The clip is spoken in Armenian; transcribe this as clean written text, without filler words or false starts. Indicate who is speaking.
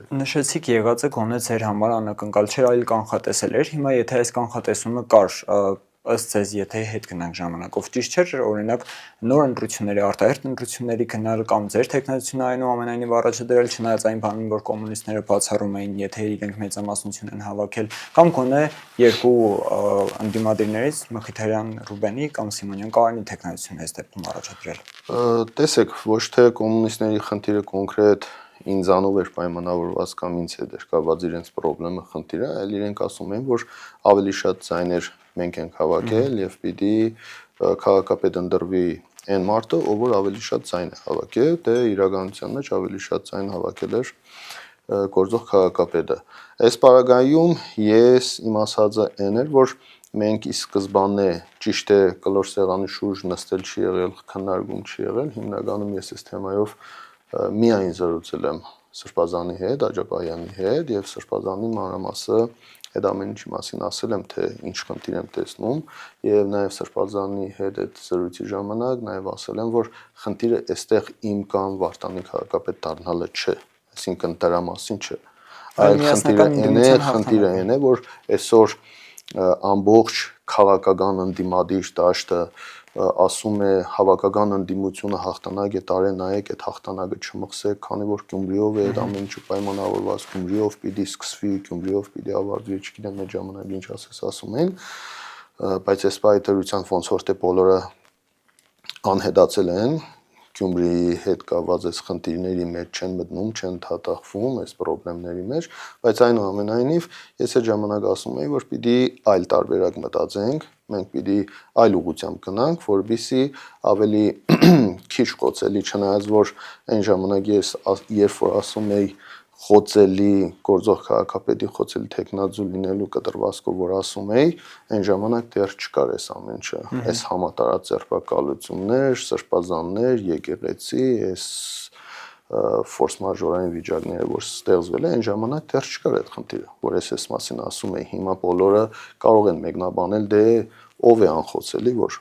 Speaker 1: Նշեցիք եղածը գոնե ձեր համար անակնկալ չէր, այլ կանխատեսել էր։ Հիմա եթե այս կանխատեսումը կար, ըստ ձեզ, եթե հետ գնանք ժամանակով, ճիշտ չէր, օրինակ նոր ընտրությունների, արտահերթ ընտրությունների գնալ կամ ձեր տեխնոլոգիությունը այնուամենայնիվ առաջը դրել, չնայած այն բանին, որ կոմունիստները բացառում էին, եթե իրենք մեծամասնություն են հավաքել, կամ գոնե երկու ընդդիմադիրներից Մխիթարյան Ռուբենի կամ Սիմոնյան Կարենի տեխնոլոգիությունը այս դեպքում առաջադրել։
Speaker 2: Տեսեք, ոչ թե կոմունիստների խնդիրը կոնկրետ ինձանով էր պայմանավորված կամ ինձ հետ էր կապված իրենց խնդիրը, խնդիրը, այլ իրենք ասում են, որ ավելի շատ ձայներ մենք ենք հավաքել եւ պիտի քաղաքապետ ընտրվի այն մարդը, ով որ ավելի շատ ձայն է հավաքել, դե իրականության մեջ ավելի շատ ձայն հավաքել էր գործող քաղաքապետը։ Այս պարագայում իմ ասածը այն էր, որ մենք ի սկզբանե ճիշտ է կլոր սեղանի շուրջ նստել չի եղել, քննարկում չի եղել, հիմնականում ես այս թեմայով միայն զրուցել եմ Սրբազանի հետ, Աջապահյանի հետ եւ Սրբազանի մանրամասը այդ ամեն ինչի մասին ասել եմ, թե ինչ խնդիր եմ տեսնում եւ նաեւ Սրբազանի հետ այդ զրույցի ժամանակ նաեւ ասել եմ, որ խնդիրը այստեղ իմ կամ Վարդանի քաղաքապետ դառնալը չէ, այսինքն դրա մասին չէ, այլ խնդիրը այն է, որ այսօր ամբողջ քաղաքական ընդդիմադիր դաշտը ասում է հավաքական ընդդիմությունը հաղթանակ է տարել, նայեք այդ հաղթանակը չմխսեք, քանի որ Գյումրիով է այդ ամեն ինչը պայմանավորված, Գյումրիով պիտի սկսվի, Գյումրիով պիտի ավարտվի, չգիտեմ այդ ժամանակ ինչ ասում են, բայց այս պայթերության ոնց որ թե բոլորը անհետացել են, Գյումրիի հետ կապված այս խնդիրների մեջ չեն մտնում, չեն թաթախվում այս խնդիրների մեջ, բայց այնուամենայնիվ ես այդ ժամանակ ասում էի, որ պիտի այլ տարբերակ մտածենք, մենք պիտի այլ ուղղությամբ գնանք, որպեսզի ավելի քիչ խոցելի, չնայած որ այն ժամանակ ես երբ որ ասում էի խոցելի գործող քաղաքապետի խոցելի տեխնազու լինելու կտրվածքով որ ասում էի, այն ժամանակ դեռ չկար այս ամեն ինչը, այս համատարած ձերբակալություններ, սրբազաններ, եկեղեցի, այս ֆորս մաժորային վիճակները, որ ստեղծվել է, այն ժամանակ դեռ չկար այդ խնդիրը, որ ես մասին ասում էի, հիմա բոլորը կարող են մեկնաբանել, դե ով է անխոցելի, որ